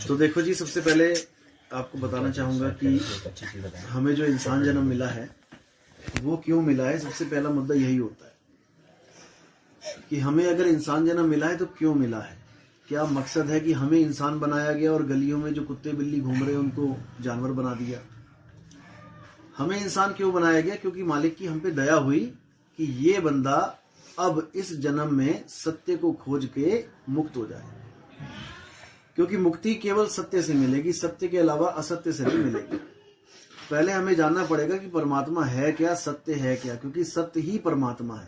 तो देखो जी, सबसे पहले आपको बताना चाहूंगा कि हमें जो इंसान जन्म मिला है वो क्यों मिला है। सबसे पहला मुद्दा यही होता है कि हमें अगर इंसान जन्म मिला है तो क्यों मिला है, क्या मकसद है कि हमें इंसान बनाया गया और गलियों में जो कुत्ते बिल्ली घूम रहे हैं उनको जानवर बना दिया। हमें इंसान क्यों बनाया गया? क्योंकि मालिक की हम पे दया हुई कि ये बंदा अब इस जन्म में सत्य को खोज के मुक्त हो जाए, क्योंकि मुक्ति केवल सत्य से मिलेगी, सत्य के अलावा असत्य से नहीं मिलेगी। पहले हमें जानना पड़ेगा कि परमात्मा है क्या, सत्य है क्या, क्योंकि सत्य ही परमात्मा है।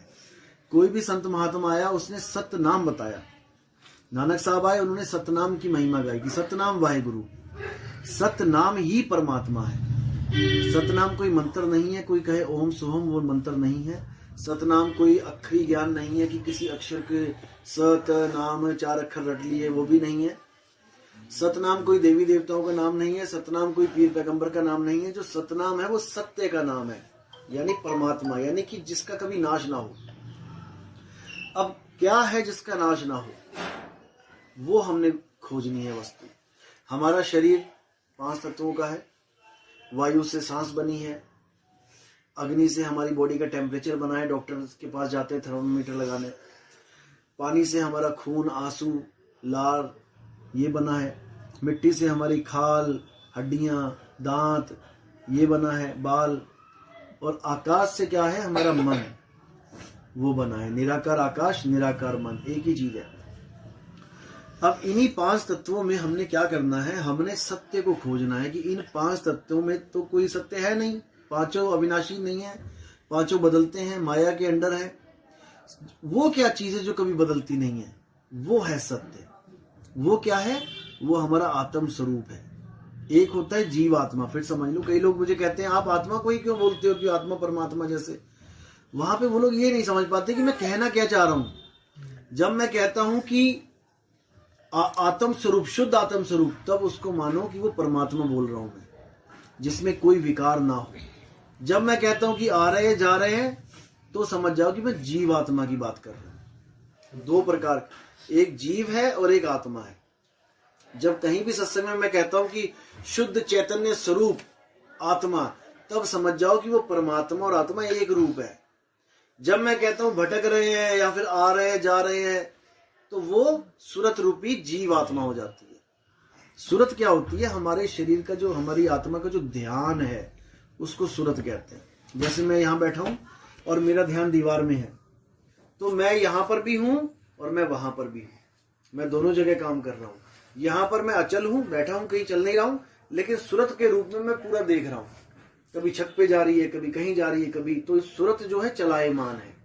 कोई भी संत महात्मा आया, उसने सत्य नाम बताया। नानक साहब आए, उन्होंने सतनाम की महिमा गाई कि सतनाम वाहेगुरु। सतनाम ही परमात्मा है। सतनाम कोई मंत्र नहीं है, कोई कहे ओम सोहम, वो मंत्र नहीं है। सतनाम कोई अक्षरी ज्ञान नहीं है कि किसी अक्षर के सत नाम 4 अक्षर रट लिए, वो भी नहीं है। सतनाम कोई देवी देवताओं का नाम नहीं है। सतनाम कोई पीर पैगंबर का नाम नहीं है। जो सतनाम है वो सत्य का नाम है, यानी परमात्मा, यानी कि जिसका कभी नाश ना हो। अब क्या है जिसका नाश ना हो, वो हमने खोजनी है वस्तु। हमारा शरीर 5 तत्वों का है। वायु से सांस बनी है, अग्नि से हमारी बॉडी का टेम्परेचर बना है, डॉक्टर के पास जाते हैं थर्मामीटर लगाने। पानी से हमारा खून, आंसू, लार ये बना है। मिट्टी से हमारी खाल, हड्डियां, दांत ये बना है, बाल। और आकाश से क्या है? हमारा मन, वो बना है। निराकार आकाश, निराकार मन, एक ही चीज है। अब इन्हीं 5 तत्वों में हमने क्या करना है? हमने सत्य को खोजना है कि इन 5 तत्वों में तो कोई सत्य है नहीं। 5 अविनाशी नहीं है, 5 बदलते हैं, माया के अंडर है। वो क्या चीज है जो कभी बदलती नहीं है? वो है सत्य। वो क्या है? वो हमारा आत्म स्वरूप है। एक होता है जीव आत्मा। फिर समझ लो, कई लोग मुझे कहते हैं आप आत्मा को ही क्यों बोलते हो कि आत्मा परमात्मा जैसे। वहां पे वो लोग ये नहीं समझ पाते कि मैं कहना क्या चाह रहा हूं। जब मैं कहता हूं कि आत्म स्वरूप, शुद्ध आत्म स्वरूप, तब उसको मानो कि वो परमात्मा बोल रहा हूं मैं, जिसमें कोई विकार ना हो। जब मैं कहता हूं कि आ रहे हैं जा रहे हैं, तो समझ जाओ कि मैं जीव आत्मा की बात कर रहा हूं। 2 प्रकार, एक जीव है और एक आत्मा है। जब कहीं भी सत्संग में मैं कहता हूं कि शुद्ध चैतन्य स्वरूप आत्मा, तब समझ जाओ कि वो परमात्मा और आत्मा एक रूप है। जब मैं कहता हूं भटक रहे हैं या फिर आ रहे हैं जा रहे हैं, तो वो सुरत रूपी जीव आत्मा हो जाती है। सुरत क्या होती है? हमारे शरीर का जो, हमारी आत्मा का जो ध्यान है, उसको सुरत कहते हैं। जैसे मैं यहां बैठा हूं और मेरा ध्यान दीवार में है, तो मैं यहां पर भी हूं और मैं वहां पर भी हूं। मैं दोनों जगह काम कर रहा हूं। यहां पर मैं अचल हूं, बैठा हूं, कहीं चल नहीं रहा हूं, लेकिन सुरत के रूप में मैं पूरा देख रहा हूं। कभी छत पे जा रही है, कभी कहीं जा रही है, कभी। तो सुरत जो है चलायमान है।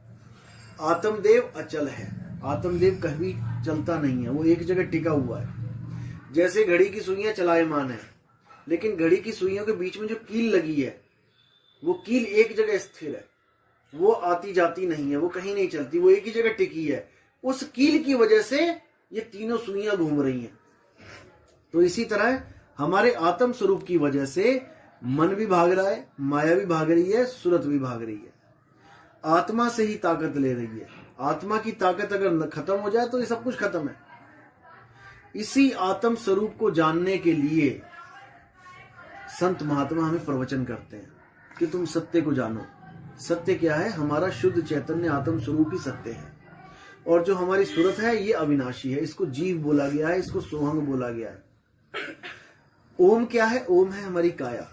आत्मदेव अचल है। आत्मदेव कभी चलता नहीं है, वो एक जगह टिका हुआ है। जैसे घड़ी की सुइयां चलायमान है, लेकिन घड़ी की सुइयों के बीच में जो कील लगी है, वो कील एक जगह स्थिर है, वो आती जाती नहीं है, वो कहीं नहीं चलती, वो एक ही जगह टिकी है। उस कील की वजह से ये तीनों सुइयां घूम रही हैं। तो इसी तरह हमारे आत्म स्वरूप की वजह से मन भी भाग रहा है, माया भी भाग रही है, सुरत भी भाग रही है। आत्मा से ही ताकत ले रही है। आत्मा की ताकत अगर खत्म हो जाए तो ये सब कुछ खत्म है। इसी आत्म स्वरूप को जानने के लिए संत महात्मा हमें प्रवचन करते हैं कि तुम सत्य को जानो। सत्य क्या है? हमारा शुद्ध चैतन्य आत्म स्वरूप ही सत्य है। और जो हमारी सुरत है ये अविनाशी है। इसको जीव बोला गया है, इसको सोहंग बोला गया है। ओम क्या है? ओम है हमारी काया।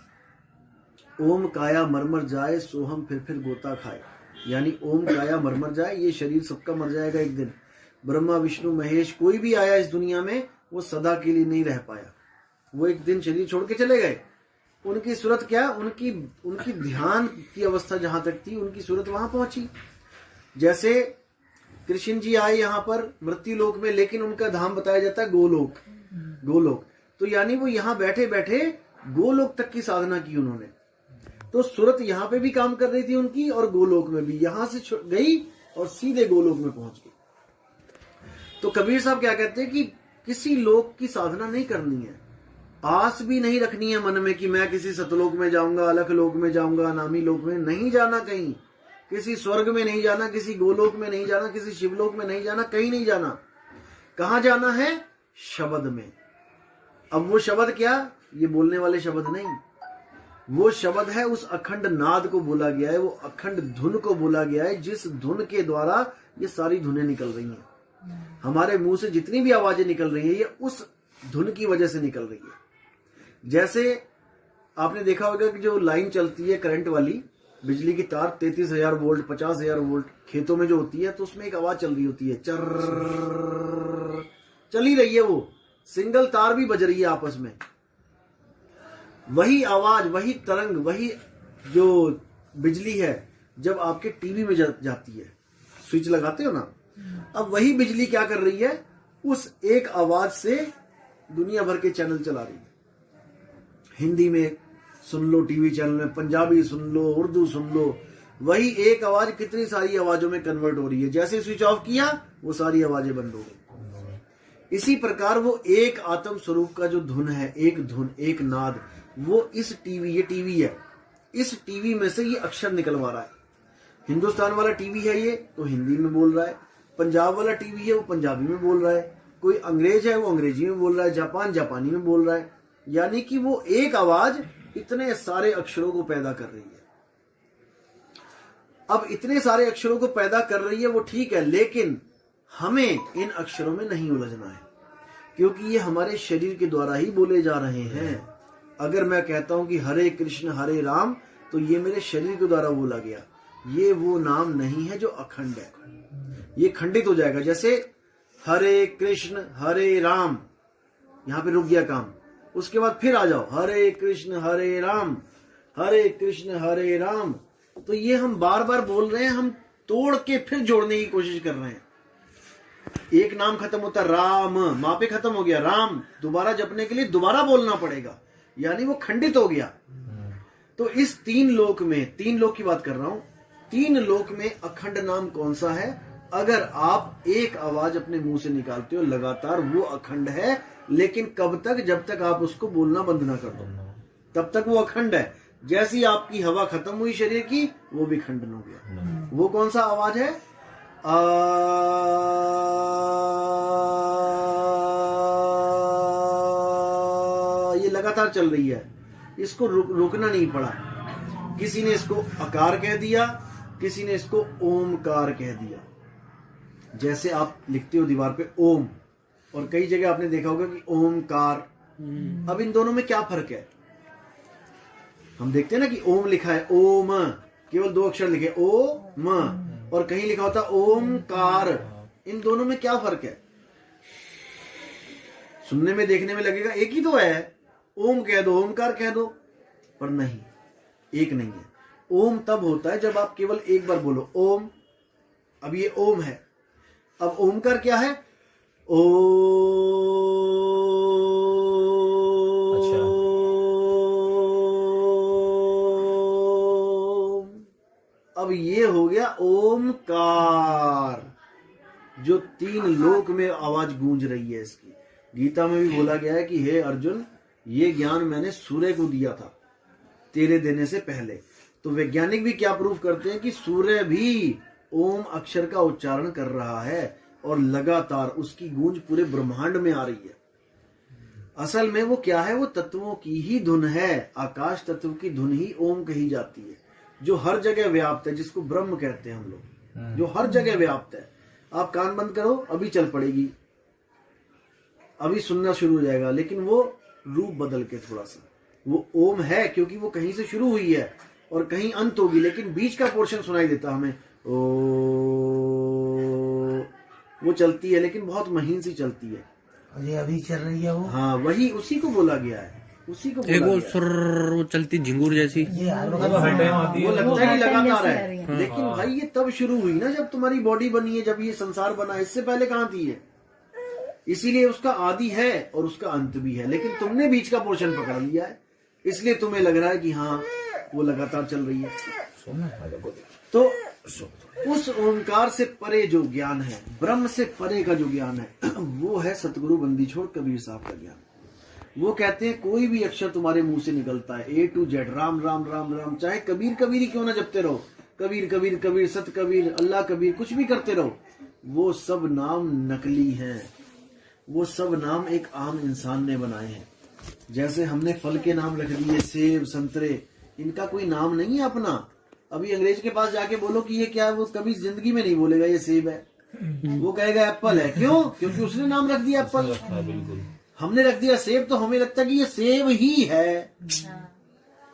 ओम काया मरमर जाए, सोहम फिर गोता खाए। यानी ओम काया मरमर जाए, ये शरीर सबका मर जाएगा एक दिन। ब्रह्मा विष्णु महेश कोई भी आया इस दुनिया में, वो सदा के लिए नहीं रह पाया। वो एक दिन शरीर छोड़ के चले गए। उनकी सूरत क्या? उनकी ध्यान की अवस्था जहां तक थी, उनकी सूरत वहां पहुंची। जैसे कृष्ण जी आए यहाँ पर मृत्यु लोक में, लेकिन उनका धाम बताया जाता है गोलोक। गोलोक तो यानी वो यहाँ बैठे बैठे गोलोक तक की साधना की उन्होंने। तो सूरत यहाँ पे भी काम कर रही थी उनकी, और गोलोक में भी। यहां से गई और सीधे गोलोक में पहुंच गई। तो कबीर साहब क्या कहते हैं कि किसी लोक की साधना नहीं करनी है, आस भी नहीं रखनी है मन में कि मैं किसी सतलोक में जाऊंगा, अलख लोक में जाऊंगा, अनामी लोक में नहीं जाना। कहीं किसी स्वर्ग में नहीं जाना, किसी गोलोक में नहीं जाना, किसी शिवलोक में नहीं जाना, कहीं नहीं जाना। कहां जाना है? शब्द में। अब वो शब्द क्या, ये बोलने वाले शब्द नहीं, वो शब्द है उस अखंड नाद को बोला गया है, वो अखंड धुन को बोला गया है, जिस धुन के द्वारा ये सारी धुनें निकल रही हैं। हमारे मुंह से जितनी भी आवाजें निकल रही हैं, ये उस धुन की वजह से निकल रही है। जैसे आपने देखा होगा कि जो लाइन चलती है करंट वाली, बिजली की तार 33,000 वोल्ट 50,000 वोल्ट खेतों में जो होती है, तो उसमें एक आवाज चल रही होती है, चर चल ही रही है, वो सिंगल तार भी बज रही है आपस में। वही आवाज, वही तरंग, वही जो बिजली है जब आपके टीवी में जाती है, स्विच लगाते हो ना, अब वही बिजली क्या कर रही है, उस एक आवाज से दुनिया भर के चैनल चला रही है। हिंदी में सुन लो टीवी चैनल में, पंजाबी सुन लो, उर्दू सुन लो, वही एक आवाज कितनी सारी आवाजों में कन्वर्ट हो रही है। जैसे स्विच ऑफ किया वो सारी आवाजें बंद हो गई। इसी प्रकार वो एक आत्म स्वरूप का जो धुन है, एक धुन, एक नाद, वो इस टीवी, ये टीवी है, इस टीवी में से ये अक्षर निकलवा रहा है। हिंदुस्तान वाला टीवी है ये, तो हिंदी में बोल रहा है। पंजाब वाला टीवी है, वो पंजाबी में बोल रहा है। कोई अंग्रेज है, वो अंग्रेजी में बोल रहा है। जापान जापानी में बोल रहा है। यानी कि वो एक आवाज इतने सारे अक्षरों को पैदा कर रही है। अब इतने सारे अक्षरों को पैदा कर रही है, वो ठीक है, लेकिन हमें इन अक्षरों में नहीं उलझना है, क्योंकि ये हमारे शरीर के द्वारा ही बोले जा रहे हैं। अगर मैं कहता हूं कि हरे कृष्ण हरे राम, तो ये मेरे शरीर के द्वारा बोला गया, ये वो नाम नहीं है जो अखंड है, ये खंडित हो जाएगा। जैसे हरे कृष्ण हरे राम, यहां पे रुक गया काम, उसके बाद फिर आ जाओ हरे कृष्ण हरे राम, हरे कृष्ण हरे राम, तो ये हम बार बार बोल रहे हैं, हम तोड़ के फिर जोड़ने की कोशिश कर रहे हैं। एक नाम खत्म होता राम, माँ पे खत्म हो गया, राम दोबारा जपने के लिए दोबारा बोलना पड़ेगा, यानी वो खंडित हो गया। तो इस तीन लोक में, तीन लोक की बात कर रहा हूं, तीन लोक में अखंड नाम कौन सा है? अगर आप एक आवाज अपने मुंह से निकालते हो लगातार, वो अखंड है। लेकिन कब तक? जब तक आप उसको बोलना बंद ना कर दो, तब तक वो अखंड है। जैसी आपकी हवा खत्म हुई शरीर की, वो भी खंडन हो गया। वो कौन सा आवाज है? ये लगातार चल रही है, इसको रोकना नहीं पड़ा। किसी ने इसको अकार कह दिया, किसी ने इसको ओमकार कह दिया। जैसे आप लिखते हो दीवार पे ओम, और कई जगह आपने देखा होगा कि ओमकार। अब इन दोनों में क्या फर्क है? हम देखते हैं ना कि ओम लिखा है, ओम केवल दो अक्षर लिखे ओम, और कहीं लिखा होता ओमकार। इन दोनों में क्या फर्क है? सुनने में देखने में लगेगा एक ही तो है, ओम कह दो ओमकार कह दो, पर नहीं, एक नहीं है। ओम तब होता है जब आप केवल एक बार बोलो ओम। अब ये ओम है, अब ओमकार क्या है? ओ। अब ये हो गया ओमकार, जो तीन लोक में आवाज गूंज रही है इसकी। गीता में भी बोला गया है कि हे अर्जुन, ये ज्ञान मैंने सूर्य को दिया था तेरे देने से पहले। तो वैज्ञानिक भी क्या प्रूफ करते हैं कि सूर्य भी ओम अक्षर का उच्चारण कर रहा है, और लगातार उसकी गूंज पूरे ब्रह्मांड में आ रही है। असल में वो क्या है? वो तत्वों की ही धुन है। आकाश तत्व की धुन ही ओम कही जाती है, जो हर जगह व्याप्त है, जिसको ब्रह्म कहते हैं हम लोग, जो हर जगह व्याप्त है। आप कान बंद करो, अभी चल पड़ेगी, अभी सुनना शुरू हो जाएगा, लेकिन वो रूप बदल के थोड़ा सा। वो ओम है क्योंकि वो कहीं से शुरू हुई है और कहीं अंत होगी, लेकिन बीच का पोर्शन सुनाई देता हमें। ओ, वो चलती है, लेकिन बहुत महीन सी चलती है। ये अभी चल रही है वो। हाँ, वही उसी को बोला गया है, उसी को बोला एक वो गया है। सुर वो चलती झिंगुर जैसी, ये हर वक्त वो लगता है कि लगातार है, हाँ। लेकिन भाई ये तब शुरू हुई ना जब तुम्हारी बॉडी बनी है, जब ये संसार बना। इससे पहले कहाँ थी ये? इसीलिए उसका आदि है और उसका अंत भी है, लेकिन तुमने बीच का पोर्शन पकड़ लिया है, इसलिए तुम्हें लग रहा है कि हाँ वो लगातार चल रही है। तो उस ओंकार से परे जो ज्ञान है, ब्रह्म से परे का जो ज्ञान है, वो है सतगुरु बंदी छोड़ कबीर साहब का ज्ञान। वो कहते हैं कोई भी अक्षर तुम्हारे मुंह से निकलता है, A to Z, Ram Ram Ram Ram, चाहे कबीर कबीर ही क्यों ना जपते रहो, कबीर कबीर कबीर, सत कबीर, अल्लाह कबीर, कुछ भी करते रहो, वो सब नाम नकली हैं। वो सब नाम एक आम इंसान ने बनाए हैं। जैसे हमने फल के नाम रख दिए, सेब, संतरे, इनका कोई नाम नहीं है अपना। अभी अंग्रेज के पास जाके बोलो कि ये क्या है, वो कभी जिंदगी में नहीं बोलेगा ये सेब है, वो कहेगा एप्पल है। क्यों? क्योंकि उसने नाम रख दिया एप्पल। हमने रख दिया सेब तो हमें लगता है कि ये सेब ही है।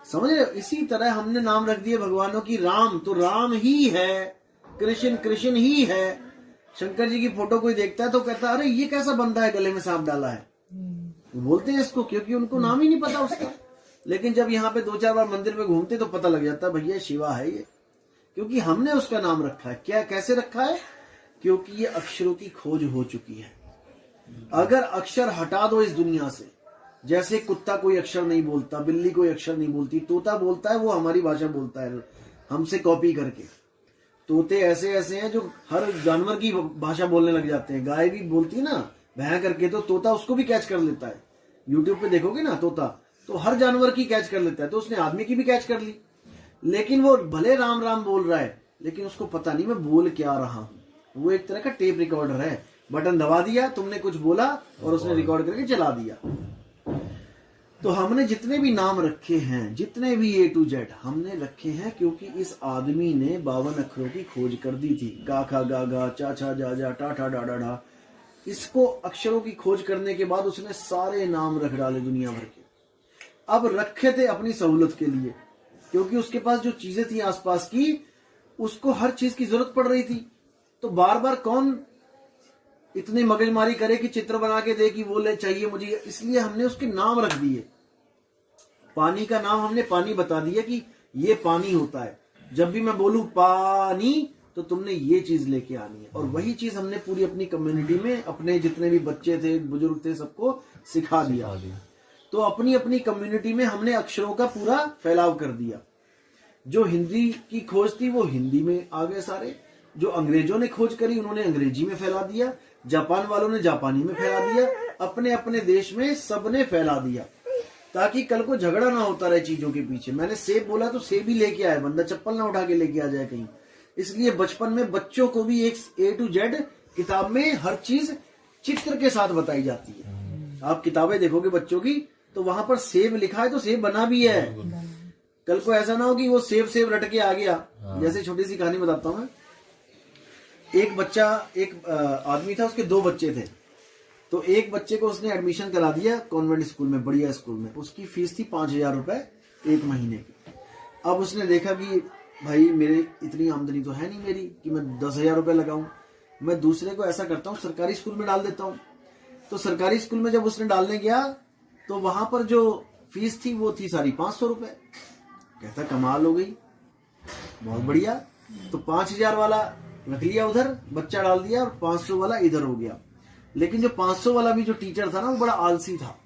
समझ रहे हो? इसी तरह हमने नाम रख दिए भगवानों की राम, तो राम ही है, कृष्ण कृष्ण ही है। शंकर जी की फोटो कोई देखता है तो कहता है अरे ये कैसा बंदा है गले में सांप डाला है, वो बोलते हैं इसको, क्योंकि उनको नाम ही नहीं पता उसका। लेकिन जब यहाँ पे 2-4 बार मंदिर में घूमते तो पता लग जाता है भैया शिवा है ये, क्योंकि हमने उसका नाम रखा है। क्या कैसे रखा है? क्योंकि ये अक्षरों की खोज हो चुकी है। अगर अक्षर हटा दो इस दुनिया से, जैसे कुत्ता कोई अक्षर नहीं बोलता, बिल्ली कोई अक्षर नहीं बोलती, तोता बोलता है, वो हमारी भाषा बोलता है हमसे कॉपी करके। तोते ऐसे ऐसे हैं जो हर जानवर की भाषा बोलने लग जाते हैं। गाय भी बोलती है ना भैं करके, तो तोता उसको भी कैच कर लेता है। यूट्यूब पे देखोगे ना तोता, तो हर जानवर की कैच कर लेता है, तो उसने आदमी की भी कैच कर ली। लेकिन वो भले राम राम बोल रहा है, लेकिन उसको पता नहीं मैं बोल क्या रहा हूं। वो एक तरह का टेप रिकॉर्डर है, बटन दबा दिया, तुमने कुछ बोला और उसने रिकॉर्ड करके चला दिया। तो हमने जितने भी नाम रखे हैं, जितने भी A to Z हमने रखे हैं, क्योंकि इस आदमी ने 52 अक्षरों की खोज कर दी थी। का खा गा गा, चा छा जा जा, टा ठा डा डा डा। इसको अक्षरों की खोज करने के बाद उसने सारे नाम रख डाले दुनिया भर के। अब रखे थे अपनी सहूलत के लिए, क्योंकि उसके पास जो चीजें थी आसपास की, उसको हर चीज की जरूरत पड़ रही थी। तो बार बार कौन इतनी मगजमारी करे कि चित्र बना के दे कि वो ले चाहिए मुझे, इसलिए हमने उसके नाम रख दिए। पानी का नाम हमने पानी बता दिया कि ये पानी होता है। जब भी मैं बोलूं पानी तो तुमने ये चीज लेके आनी है। और वही चीज हमने पूरी अपनी कम्युनिटी में, अपने जितने भी बच्चे थे, बुजुर्ग थे, सबको सिखा दिया। तो अपनी अपनी कम्युनिटी में हमने अक्षरों का पूरा फैलाव कर दिया। जो हिंदी की खोज थी वो हिंदी में आ गए सारे, जो अंग्रेजों ने खोज करी उन्होंने अंग्रेजी में फैला दिया, जापान वालों ने जापानी में फैला दिया, अपने अपने देश में सबने फैला दिया, ताकि कल को झगड़ा ना होता रहे चीजों के पीछे। मैंने सेब बोला तो सेब ही लेके आए, बंदा चप्पल ना उठा के लेके आ जाए कहीं। इसलिए बचपन में बच्चों को भी एक A to Z किताब में हर चीज चित्र के साथ बताई जाती है। आप किताबें देखोगे बच्चों की तो वहां पर सेब लिखा है तो सेब बना भी है। कल को ऐसा ना हो कि वो सेब सेब रट के आ गया। जैसे छोटी सी कहानी बताता हूं मैं। एक आदमी था, उसके 2 बच्चे थे। तो एक बच्चे को उसने एडमिशन करा दिया कॉन्वेंट स्कूल में, बढ़िया स्कूल में। उसकी फीस थी 5000 रुपए 1 महीने की। अब उसने देखा कि भाई मेरे इतनी आमदनी तो है नहीं मेरी कि मैं 10,000 रुपए लगाऊं। मैं दूसरे को ऐसा करता हूँ सरकारी स्कूल में डाल देता हूँ। तो सरकारी स्कूल में जब उसने डालने गया तो वहां पर जो फीस थी वो थी सारी 500 रुपए। कहता कमाल हो गई, बहुत बढ़िया। तो 5000 वाला रख लिया उधर, बच्चा डाल दिया, और 500 वाला इधर हो गया। लेकिन जो 500 वाला भी जो टीचर था ना, वो बड़ा आलसी था।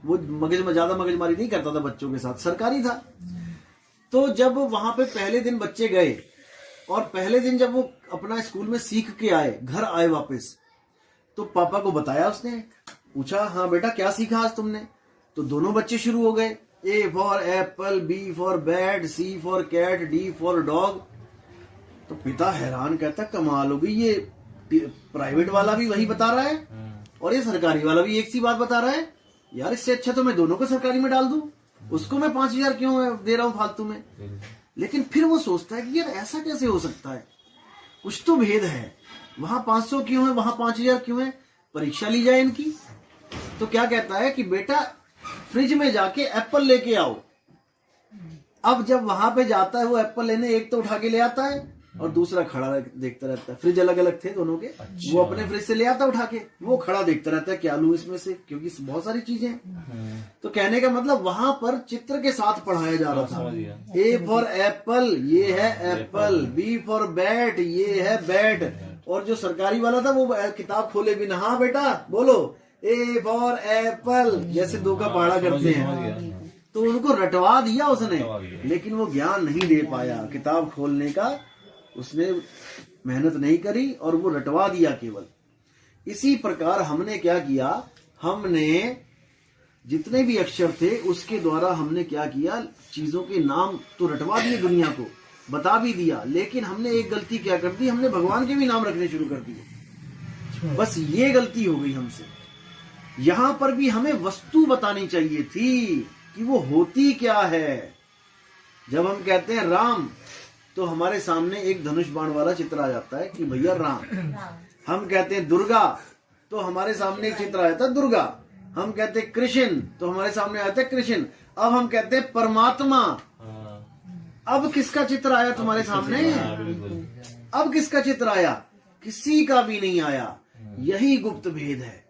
वो ज्यादा मगजमारी नहीं करता था बच्चों के साथ, सरकारी था। तो जब वहां पे पहले दिन बच्चे गए और पहले दिन जब वो अपना स्कूल में सीख के आए, घर आए वापस, तो पापा को बताया उसने, पूछा हाँ बेटा क्या सीखा आज तुमने? तो दोनों बच्चे शुरू हो गए, A for apple, B for bat, C for cat, D for dog. तो पिता हैरान, कहता कमाल हो गई, ये प्राइवेट वाला भी वही बता रहा है और ये सरकारी वाला भी एक सी बात बता रहा है। यार इससे अच्छा तो मैं दोनों को सरकारी में डाल दूं, उसको मैं 5000 क्यों दे रहा हूं फालतू में। लेकिन फिर वो सोचता है कि यार ऐसा कैसे हो सकता है, कुछ तो भेद है। वहां 500 क्यों है, वहां 5000 क्यों है? परीक्षा ली जाए इनकी। तो क्या कहता है कि बेटा फ्रिज में जाके एप्पल लेके आओ। अब जब वहां पे जाता है वो एप्पल लेने, एक तो उठा के ले आता है और दूसरा खड़ा देखता रहता है। फ्रिज अलग अलग थे दोनों के। अच्छा। वो अपने फ्रिज से ले आता उठा के, वो खड़ा देखता रहता है क्या लूं इसमें से, क्योंकि बहुत सारी चीजें हैं। तो कहने का मतलब वहां पर चित्र के साथ पढ़ाया जा रहा था। A फॉर एप्पल, ये है एप्पल। B फॉर बैट, ये है बैट। और जो सरकारी वाला था वो किताब खोले बिना, हाँ बेटा बोलो A फॉर एप्पल, जैसे 2 का पहाड़ा करते हैं। तो उनको रटवा दिया उसने, लेकिन वो ज्ञान नहीं दे पाया। किताब खोलने का उसने मेहनत नहीं करी और वो रटवा दिया केवल। इसी प्रकार हमने क्या किया, हमने जितने भी अक्षर थे उसके द्वारा हमने क्या किया, चीजों के नाम तो रटवा दिए, दुनिया को बता भी दिया। लेकिन हमने एक गलती क्या कर दी, हमने भगवान के भी नाम रखने शुरू कर दिए। बस ये गलती हो गई हमसे। यहां पर भी हमें वस्तु बतानी चाहिए थी कि वो होती क्या है। जब हम कहते हैं राम तो हमारे सामने एक धनुष बाण वाला चित्र आ जाता है कि भैया राम। हम कहते हैं दुर्गा तो हमारे सामने एक चित्र आ जाता है दुर्गा। हम कहते हैं कृष्ण तो हमारे सामने आता है कृष्ण। अब हम कहते हैं परमात्मा, अब किसका चित्र आया तुम्हारे सामने? अब किसका चित्र आया? किसी का भी नहीं आया। यही गुप्त भेद है।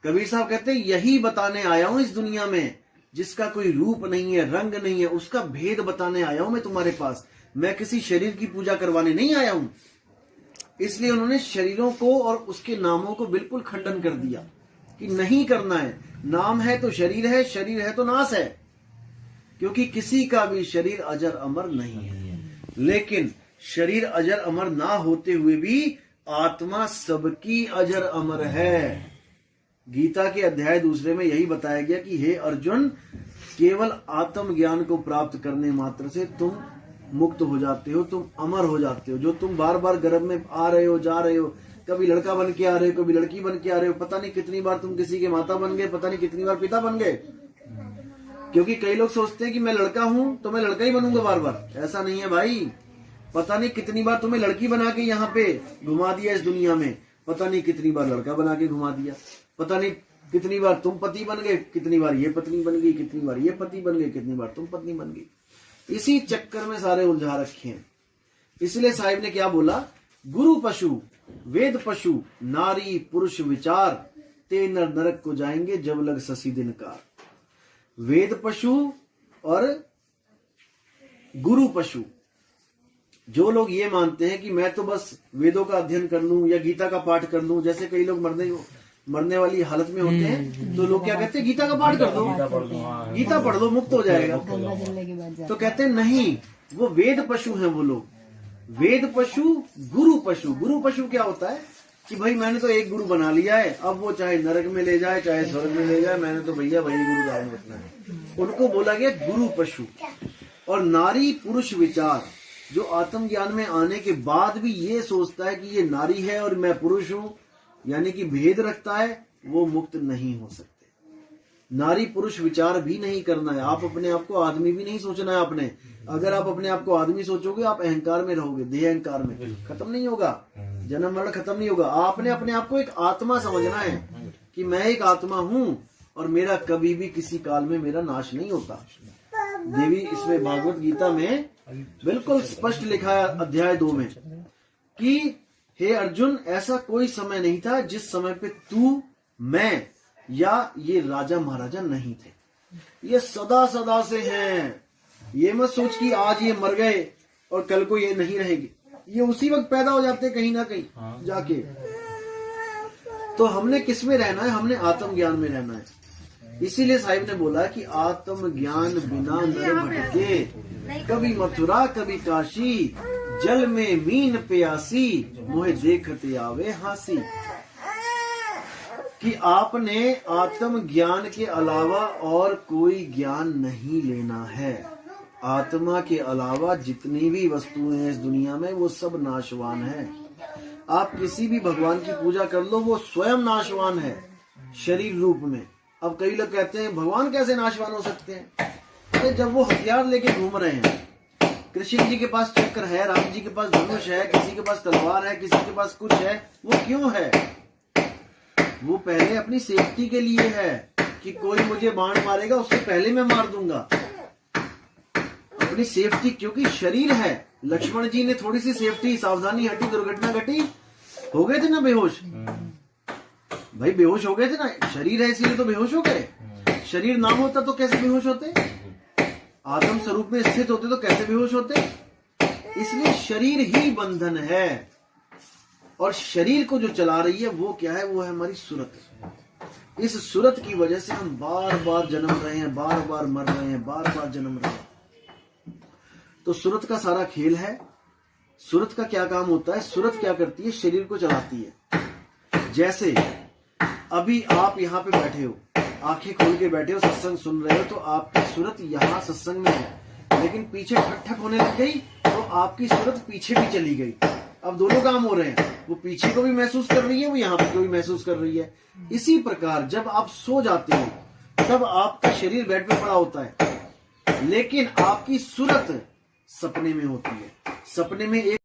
कबीर साहब कहते हैं यही बताने आया हूं इस दुनिया में, जिसका कोई रूप नहीं है, रंग नहीं है, उसका भेद बताने आया हूं मैं तुम्हारे पास। मैं किसी शरीर की पूजा करवाने नहीं आया हूं। इसलिए उन्होंने शरीरों को और उसके नामों को बिल्कुल खंडन कर दिया कि नहीं करना है। नाम है तो शरीर है, शरीर है तो नाश है, क्योंकि किसी का भी शरीर अजर अमर नहीं है। लेकिन शरीर अजर अमर ना होते हुए भी आत्मा सबकी अजर अमर है। गीता के अध्याय 2 में यही बताया गया कि हे अर्जुन, केवल आत्मज्ञान को प्राप्त करने मात्र से तुम मुक्त हो जाते हो, तुम अमर हो जाते हो। जो तुम बार बार गर्भ में आ रहे हो, जा रहे हो, कभी लड़का बन के आ रहे हो, कभी लड़की बन के आ रहे हो, पता नहीं कितनी बार तुम किसी के माता बन गए, पता नहीं कितनी बार पिता बन गए। क्योंकि कई लोग सोचते हैं कि मैं लड़का हूं तो मैं लड़का ही बनूंगा बार बार। ऐसा नहीं है भाई। पता नहीं कितनी बार तुम्हें लड़की बना के यहाँ पे घुमा दिया इस दुनिया में, पता नहीं कितनी बार लड़का बना के घुमा दिया, पता नहीं कितनी बार तुम पति बन गए, कितनी बार ये पत्नी बन गई, कितनी बार ये पति बन गए, कितनी बार तुम पत्नी बन गई। इसी चक्कर में सारे उलझा रखे हैं। इसलिए साहिब ने क्या बोला? गुरु पशु वेद पशु नारी पुरुष विचार, ते नर नरक को जाएंगे जब लग ससी दिनकार। वेद पशु और गुरु पशु, जो लोग ये मानते हैं कि मैं तो बस वेदों का अध्ययन कर लूं या गीता का पाठ कर लूं, जैसे कई लोग मरने वाली हालत में होते हैं तो लोग क्या कहते हैं? गीता का पाठ कर दो, गीता पढ़ लो, मुक्त हो जाएगा। तो कहते हैं नहीं, वो वेद पशु हैं वो लोग। वेद पशु गुरु पशु। गुरु पशु क्या होता है कि भाई मैंने तो एक गुरु बना लिया है, अब वो चाहे नरक में ले जाए चाहे स्वर्ग में ले जाए, मैंने तो भैया वही गुरु धारण रखना है। उनको बोला गया गुरु पशु। और नारी पुरुष विचार, जो आत्मज्ञान में आने के बाद भी ये सोचता है कि ये नारी है और मैं पुरुष हूं, यानी कि भेद रखता है, वो मुक्त नहीं हो सकते। नारी पुरुष विचार भी नहीं करना है। आप अपने आप को आदमी भी नहीं सोचना है आपने। अगर आप अपने आप को आदमी सोचोगे, आप अहंकार में रहोगे, देह अहंकार में। खत्म नहीं होगा, जन्म मरण खत्म नहीं होगा। आपने अपने आप को एक आत्मा समझना है कि मैं एक आत्मा हूं और मेरा कभी भी किसी काल में मेरा नाश नहीं होता। देवी इसमें भागवत गीता में बिल्कुल स्पष्ट लिखा है अध्याय 2 में कि हे अर्जुन, ऐसा कोई समय नहीं था जिस समय पे तू, मैं या ये राजा महाराजा नहीं थे। ये सदा सदा से हैं। ये मत सोच कि आज ये मर गए और कल को ये नहीं रहेंगे। ये उसी वक्त पैदा हो जाते हैं कहीं ना कहीं जाके। तो हमने किस में रहना है? हमने आत्मज्ञान में रहना है। इसीलिए साहिब ने बोला कि आत्मज्ञान बिना नर भटके, कभी मथुरा कभी काशी, जल में मीन प्यासी, मोहे देखते आवे हासी। कि आपने आत्म ज्ञान के अलावा और कोई ज्ञान नहीं लेना है। आत्मा के अलावा जितनी भी वस्तुएं हैं इस दुनिया में, वो सब नाशवान है। आप किसी भी भगवान की पूजा कर लो, वो स्वयं नाशवान है शरीर रूप में। अब कई लोग कहते हैं भगवान कैसे नाशवान हो सकते हैं? अरे जब वो हथियार लेके घूम रहे हैं, कृष्ण जी के पास चक्र है, राम जी के पास धनुष है, किसी के पास तलवार है, किसी के पास कुछ है, वो क्यों है? वो पहले अपनी सेफ्टी के लिए है कि कोई मुझे बाण मारेगा उससे पहले मैं मार दूंगा। अपनी सेफ्टी, क्योंकि शरीर है। लक्ष्मण जी ने थोड़ी सी सेफ्टी, सावधानी हटी, दुर्घटना घटी, हो गए थे ना बेहोश। भाई बेहोश हो गए थे ना, शरीर है इसीलिए तो बेहोश हो गए। शरीर ना होता तो कैसे बेहोश होते? आत्म स्वरूप में स्थित होते तो कैसे बेहोश होते? इसलिए शरीर ही बंधन है। और शरीर को जो चला रही है वो क्या है? वो है हमारी सुरत। इस सुरत की वजह से हम बार बार जन्म रहे हैं, बार बार मर रहे हैं, बार बार जन्म रहे हैं। तो सुरत का सारा खेल है। सुरत का क्या काम होता है? सुरत क्या करती है? शरीर को चलाती है। जैसे अभी आप यहाँ पे बैठे हो, आंखें खोल के बैठे हो, सत्संग सुन रहे हो, तो आपकी सुरत यहाँ सत्संग में है, लेकिन पीछे ठक ठक होने लग गई तो आपकी सुरत पीछे भी चली गई। अब दोनों काम हो रहे हैं, वो पीछे को भी महसूस कर रही है, वो यहाँ पे को भी महसूस कर रही है। इसी प्रकार जब आप सो जाते हो तब आपका शरीर बेड पे पड़ा होता है, लेकिन आपकी सूरत सपने में होती है। सपने में एक